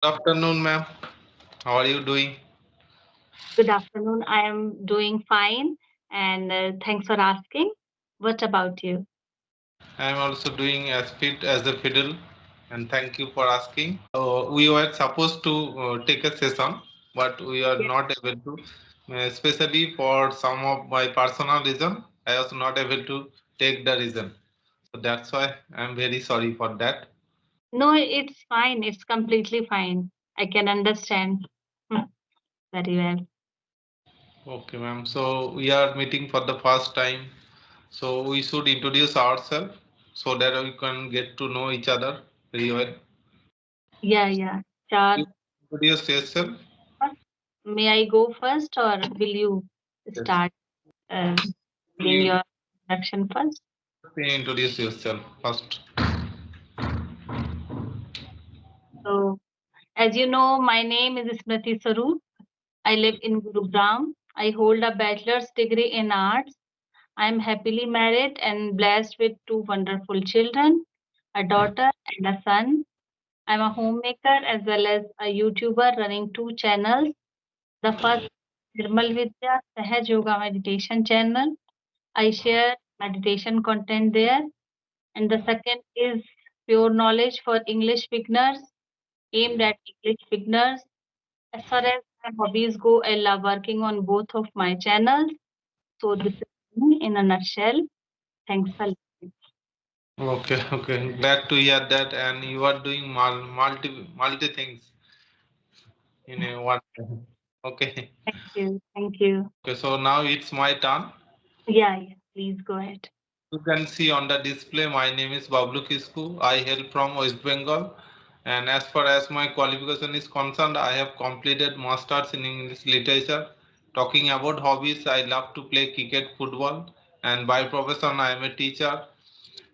Good afternoon, ma'am. How are you doing? Good afternoon. I am doing fine and thanks for asking. What about you? I am also doing as fit as a fiddle, and thank you for asking. We were supposed to take a session, but we are Yes. not able to, especially for some of my personal reason. I was not able to take the reason, so that's why I am very sorry for that. No, it's fine. It's completely fine. I can understand. Hmm, very well. Okay, ma'am. So we are meeting for the first time, so we should introduce ourselves so that we can get to know each other very well. Yeah, yeah. You Sure. introduce yourself. May I go first or will you Yes. start uh, giving You your introduction first? introduce yourself first. So, as you know, my name is Smriti Saru. I live in Gurugram. I hold a bachelor's degree in arts. I am happily married and blessed with two wonderful children, a daughter and a son. I'm a homemaker as well as a YouTuber running two channels. The first Nirmal Vidya Sahaj Yoga Meditation channel. I share meditation content there. And the second is Pure Knowledge for English beginners, aimed at English beginners. As far as my hobbies go, I love working on both of my channels. So this is me in a nutshell. Thanks for listening. Okay, okay. Glad to hear that. And you are doing multi things in a one. Okay. Thank you. Thank you. Okay. So now it's my turn. Yeah, yeah. Please go ahead. You can see on the display. My name is Bablu Kisku. I hail from West Bengal. And as far as my qualification is concerned, I have completed masters in English literature. Talking about hobbies, I love to play cricket, football, and by profession, I am a teacher.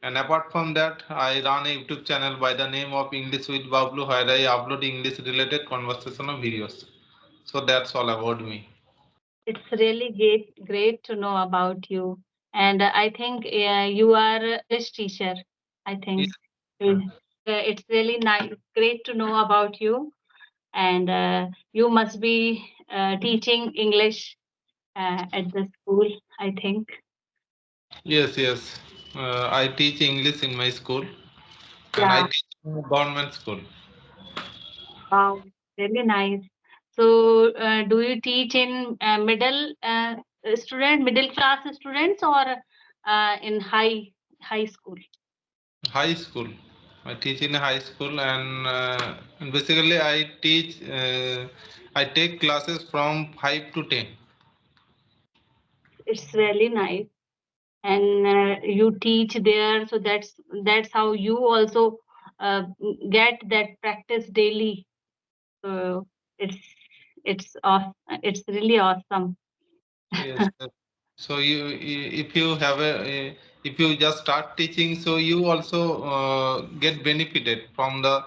And apart from that, I run a YouTube channel by the name of English with Bablu where I upload English related conversational videos. So that's all about me. It's really great to know about you. And I think you are a English teacher. I Yeah. think. It's really nice, great to know about you. And you must be teaching English at the school, I think. Yes, yes. I teach English in my school and I Yeah. teach in a government school. Wow. Really nice. So, do you teach in middle class students, or in high school? High school. I teach in a high school and basically I take classes from 5 to 10. It's really nice, and you teach there, so that's how you also get that practice daily. So it's it's really awesome. Yes. So if you have if you just start teaching, so you also get benefited from the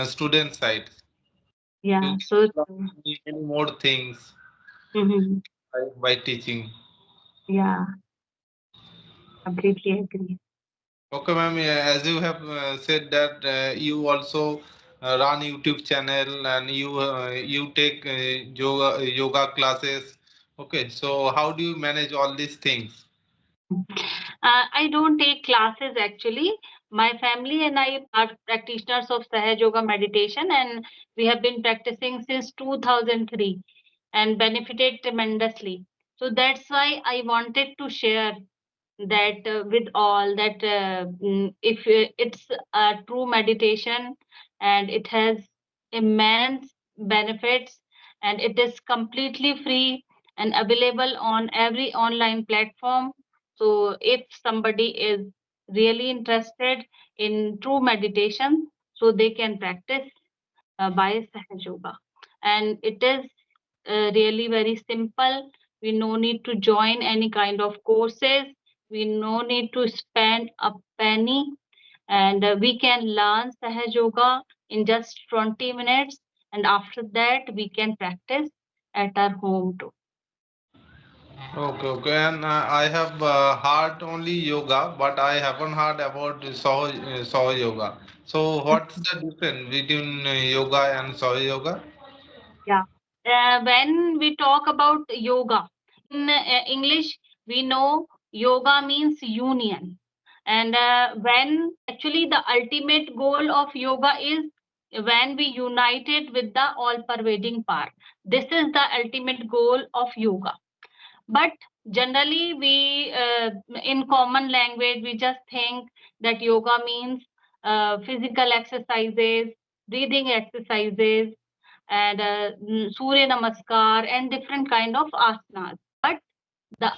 student side. You Yeah, so get true. many more things Mhm. by teaching. Yeah, completely agree. Okay, ma'am. Yeah, as you have said that you also run YouTube channel and you take yoga classes. Okay, so how do you manage all these things? I don't take classes actually. My family and I are practitioners of Sahaj Yoga meditation, and we have been practicing since 2003 and benefited tremendously. So that's why I wanted to share that with all that if it's a true meditation and it has immense benefits and it is completely free and available on every online platform. So if somebody is really interested in true meditation, so they can practice by Sahaj Yoga, and it is really very simple. We no need to join any kind of courses. We no need to spend a penny, and we can learn Sahaj Yoga in just 20 minutes. And after that, we can practice at our home too. Okay, okay. And I have heard only yoga, but I haven't heard about Saho yoga. So what's the difference between yoga and Saho yoga? Yeah. When we talk about yoga, in English, we know yoga means union. And when actually the ultimate goal of yoga is when we united with the all pervading part. This is the ultimate goal of yoga. But generally, we in common language, we just think that yoga means physical exercises, breathing exercises, and Surya Namaskar and different kind of asanas. But the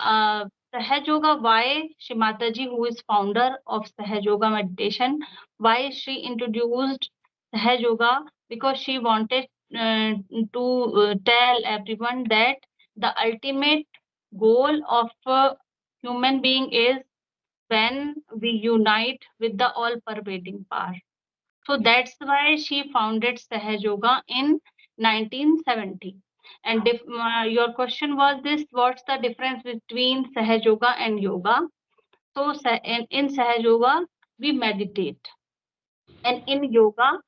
Sahaj Yoga, why Shimataji, who is founder of Sahaj Yoga meditation, why she introduced Sahaj Yoga? Because she wanted to tell everyone that the ultimate goal of a human being is when we unite with the all pervading power. So that's why she founded Sahaj Yoga in 1970. And if your question was this, what's the difference between Sahaj Yoga and yoga? So in Sahaj Yoga, we meditate. And in yoga,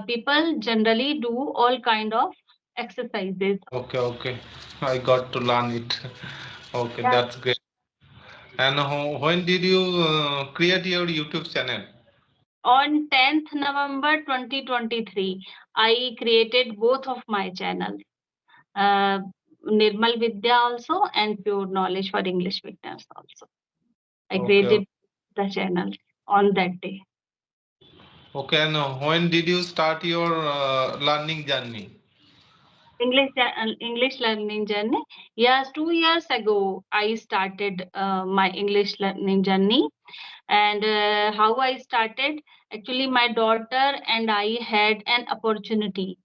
people generally do all kind of exercises. Okay, okay. I got to learn it. Okay, Yeah. that's great. And when did you create your YouTube channel? On 10th November 2023, I created both of my channels. uh, Nirmal Vidya also and Pure Knowledge for English beginners also. I Okay, okay. created the channel on that day. Okay, and when did you start your learning journey? English learning journey. Yes, 2 years ago I started my English learning journey. And how I started, actually my daughter and I had an opportunity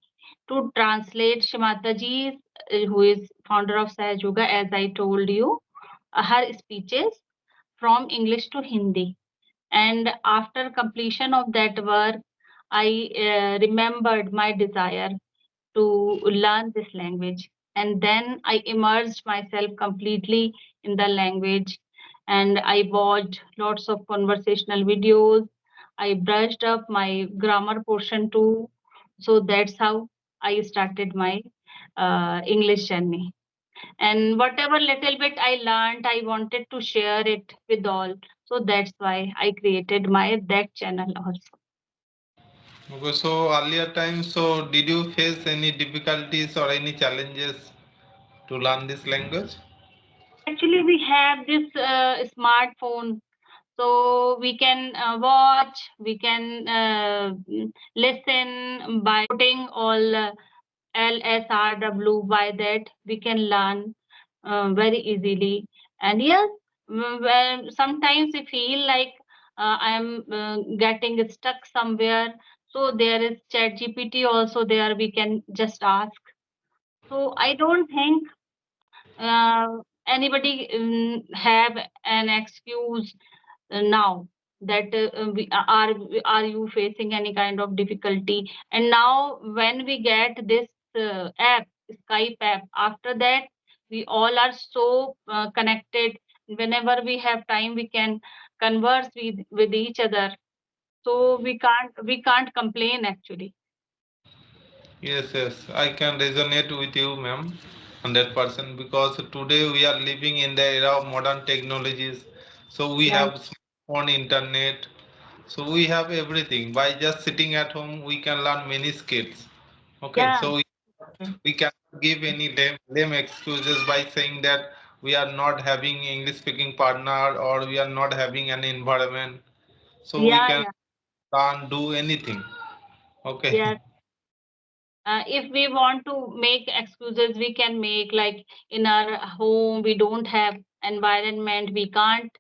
to translate Shimataji, who is founder of Sahaj Yoga, as I told you, her speeches from English to Hindi. And after completion of that work, I remembered my desire to learn this language. And then I immersed myself completely in the language, and I watched lots of conversational videos. I brushed up my grammar portion too. So that's how I started my English journey. And whatever little bit I learned, I wanted to share it with all. So that's why I created my that channel also. Okay, so earlier times, so did you face any difficulties or any challenges to learn this language? Actually, we have this smartphone, so we can watch, we can listen by putting all LSRW. By that, we can learn very easily. And yes, when sometimes we feel like I'm getting stuck somewhere, so there is ChatGPT also there. We can just ask. So I don't think anybody have an excuse now that are you facing any kind of difficulty. And now when we get this app, Skype app, after that we all are so connected. Whenever we have time, we can converse with each other. So we can't complain actually. Yes, yes, I can resonate with you, ma'am, 100%, because today we are living in the era of modern technologies. So we Yeah. have smartphone, internet, so we have everything. By just sitting at home, we can learn many skills. Okay, Yeah. so we cannot give any lame excuses by saying that we are not having English speaking partner or we are not having an environment. So we Yeah. can Yeah. can't do anything. Okay. Yeah. If we want to make excuses, we can make, like in our home we don't have environment, we can't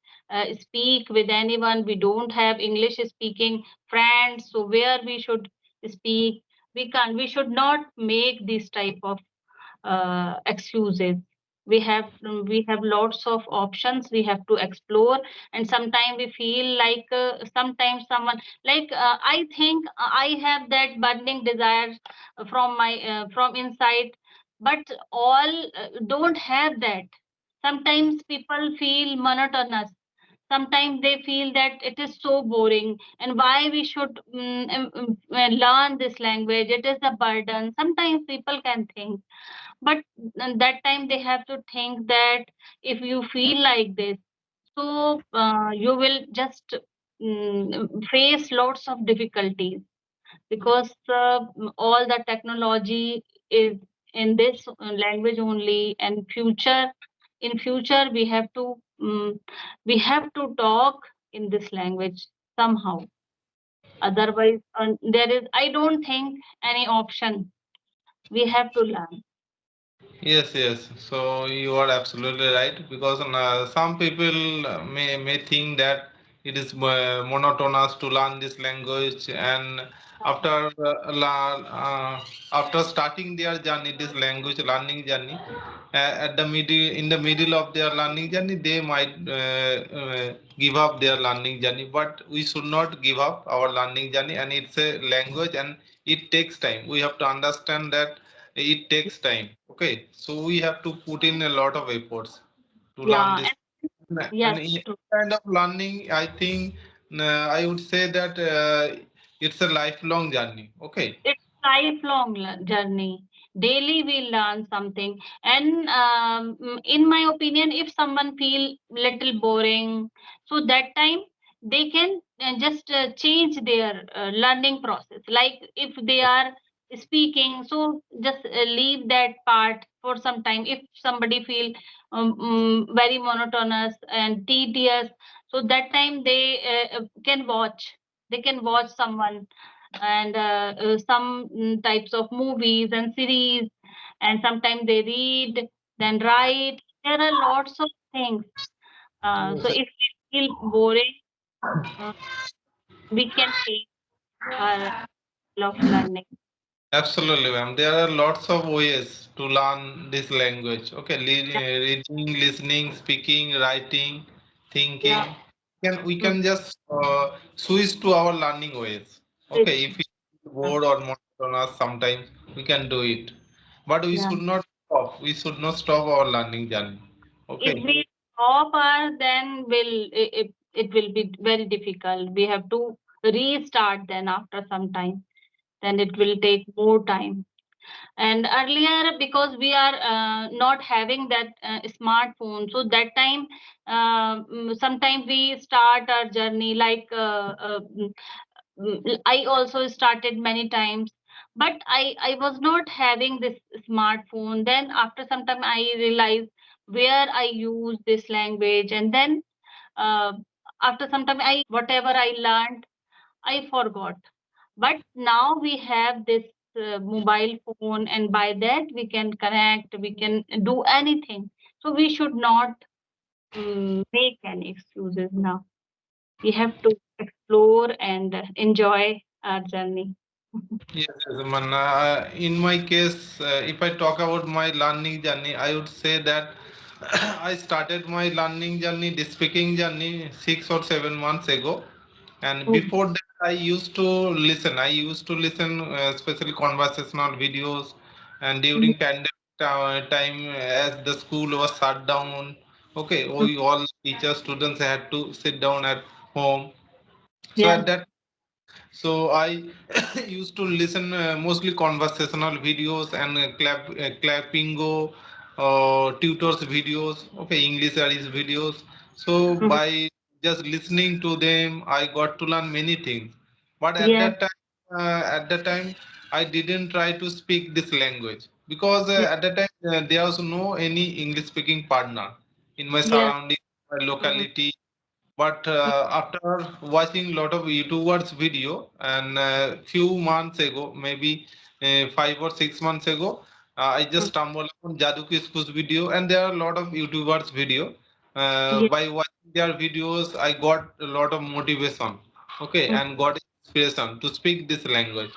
speak with anyone, we don't have English speaking friends, so where we should speak, we should not make this type of excuses. We have lots of options we have to explore. And sometimes we feel like sometimes someone, like I think I have that burning desire from my from inside, but all don't have that. Sometimes people feel monotonous. Sometimes they feel that it is so boring and why we should learn this language. It is a burden. Sometimes people can think, but that time they have to think that if you feel like this, so you will just face lots of difficulties because all the technology is in this language only, and future in future we have to talk in this language somehow. Otherwise there is, I don't think, any option. We have to learn. Yes, yes. So you are absolutely right because some people may think that it is monotonous to learn this language, and after after starting their journey, this language learning journey, at the middle in the middle of their learning journey, they might give up their learning journey. But we should not give up our learning journey, and it's a language, and it takes time. We have to understand that it takes time. Okay, so we have to put in a lot of efforts to learn Yeah, this. and And yes, in true. kind of learning, I think I would say that it's a lifelong journey. Okay. It's lifelong journey. Daily we learn something, and in my opinion, if someone feel little boring, so that time they can just change their learning process. Like if they are speaking, so just leave that part for some time. If somebody feel very monotonous and tedious, so that time they can watch. They can watch someone and some types of movies and series, and sometimes they read, then write. There are lots of things. So Yes. if we feel boring, uh, we can change our style of learning. Absolutely, ma'am. There are lots of ways to learn this language. Okay, Yeah, reading, listening, speaking, writing, thinking. yeah, We mm, can just switch to our learning ways. Okay, which, if we uh, bored or monotonous, sometimes we can do it. But we yeah. should not stop. We should not stop our learning journey. If Okay. we stop us, then it will be very difficult. We have to restart then after some time. Then it will take more time. And earlier, because we are not having that smartphone, so that time sometimes we start our journey like I also started many times, but I was not having this smartphone. Then after some time I realized where I use this language, and then uh, after some time I whatever I learned I forgot. But now we have this mobile phone, and by that we can connect, we can do anything. So we should not make any excuses now. We have to explore and enjoy our journey. Yes, yes, man. In my case, if I talk about my learning journey, I would say that I started my learning journey, the speaking journey, 6 or 7 months ago. And Oh, before that, I used to listen. I used to listen, especially conversational videos. And mm, during pandemic time, as the school was shut down, okay, mm, we all teachers, students had to sit down at home. So yes. at that so I used to listen mostly conversational videos and clappingo tutors videos, okay, English studies videos. So Mhm. by just listening to them, I got to learn many things. But Yes. at that time, I didn't try to speak this language because Yes. at that time there was no any English speaking partner in my Yes. surrounding, my Mhm. locality. But after watching lot of YouTubers video and few months ago, maybe 5 or 6 months ago, I just Mhm. stumbled upon Jadu Kisku's video, and there are a lot of YouTubers video. Yes. By watching their videos, I got a lot of motivation, okay, Mhm. and got inspiration to speak this language.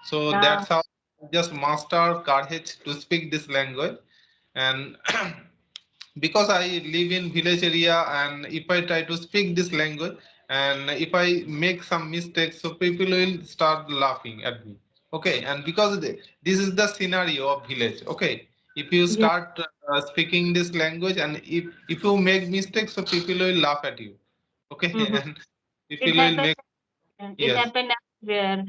So Yeah. that's how I just master courage to speak this language, and because I live in village area, and if I try to speak this language and if I make some mistakes, so people will start laughing at me. Okay, and because this is the scenario of village. Okay, If you Yeah. start speaking this language, and if you make mistakes, so people will laugh at you. Okay, Mhm. and It people will happens. make, It yes. happened everywhere,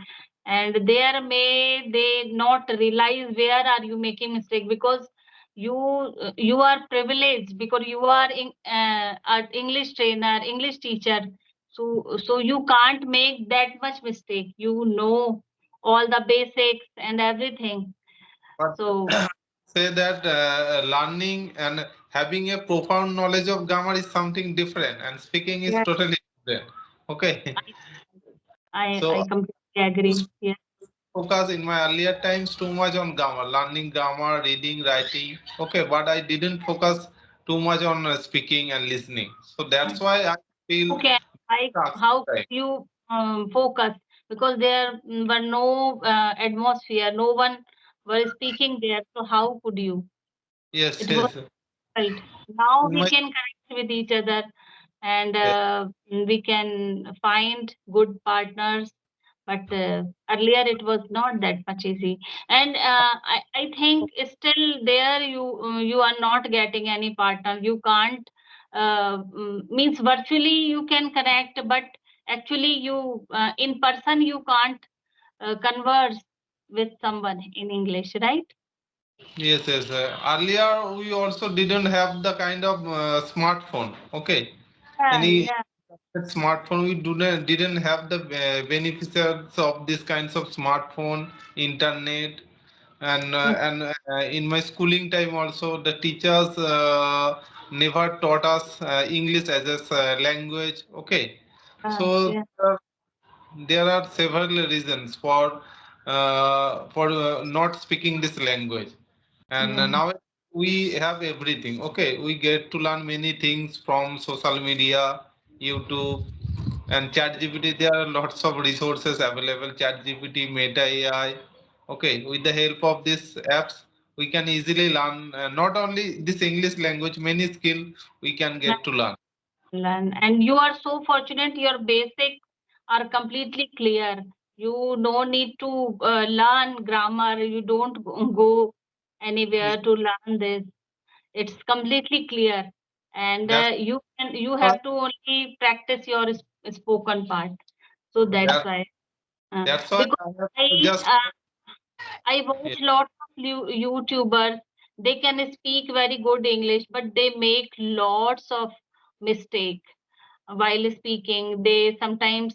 and there may they not realize where are you making mistake, because you are privileged, because you are in an English trainer, English teacher. So you can't make that much mistake. You know all the basics and everything. But So say that learning and having a profound knowledge of grammar is something different, and speaking is yeah, totally different. Okay, I I so completely I used agree. Yeah. to focus in my earlier times too much on grammar, learning grammar, reading, writing. Okay, but I didn't focus too much on speaking and listening. So that's why I feel Okay, how could right. you focus, because there were no atmosphere, no one was speaking there, so how could you? Yes, It was yes. difficult. Now In we my can connect with each other, and yes, we can find good partners, but earlier it was not that much easy. And I think still there you are not getting any partner. You can't means virtually you can connect, but actually you in person you can't converse with someone in English, right? yes, yes. Earlier we also didn't have the kind of smartphone. Okay, Yeah, any yeah, smartphone, we didn't have the beneficiaries of these kinds of smartphone, internet, and in my schooling time also the teachers never taught us English as a language. Okay, so yeah, there are several reasons for not speaking this language, and yeah, now we have everything. Okay, we get to learn many things from social media, YouTube, and ChatGPT. There are lots of resources available. ChatGPT, Meta AI. Okay, with the help of these apps, we can easily learn not only this English language, many skill we can yeah. get to learn. Learn. And you are so fortunate, your basics are completely clear. You no need to learn grammar. You don't go Yes, anywhere to learn this. It's completely clear. And that's you why have to only practice your spoken part. So that's that, why. that's why Because I have I just I yeah, watch lots of YouTubers. They can speak very good English, but they make lots of mistake while speaking. They sometimes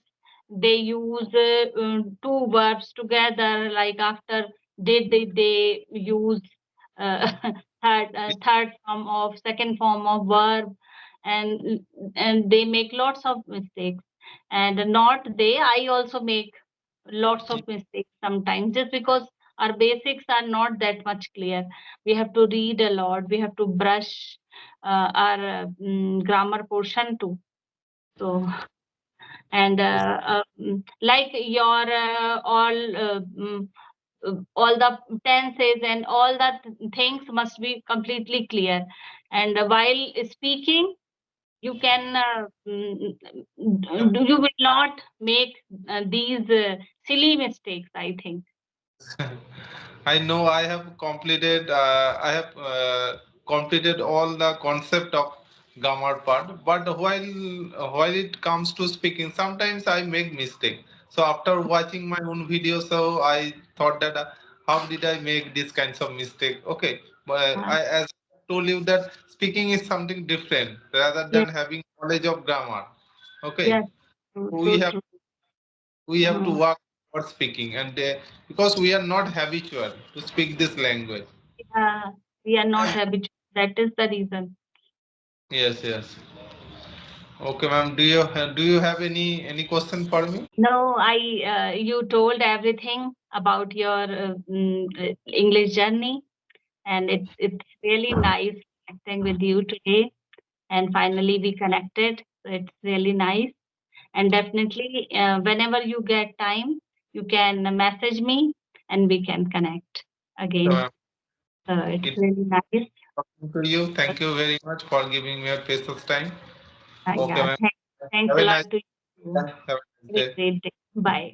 they use two verbs together, like after they use uh, third form of second form of verb, and they make lots of mistakes. And not they, I also make lots of mistakes sometimes, just because our basics are not that much clear. We have to read a lot, we have to brush our grammar portion too. So, and like your all the tenses and all that things must be completely clear. And while speaking, you can you will not make these silly mistakes, I think. I know I have completed. I have completed all the concept of grammar part, but while it comes to speaking, sometimes I make mistake. So after watching my own video, so I thought that how did I make these kinds of mistake? Okay, but uh, I as I told you that speaking is something different rather yes, than having knowledge of grammar. Okay, yes, true, we so have true. we have to Mhm. work for speaking, and because we are not habitual to speak this language. Yeah, we are not habitual. That is the reason. Yes, yes. Okay, ma'am. Do you have any question for me? No, I you told everything about your English journey, and it's really nice connecting with you today. And finally, we connected. So it's really nice. And definitely, whenever you get time, you can message me, and we can connect So, again. It's it's really nice. talking to you. Thank you very much for giving me a precious time. Okay, Yeah, ma'am. thanks Have a a lot nice to you. day. Have a nice Have a day. great day. Bye.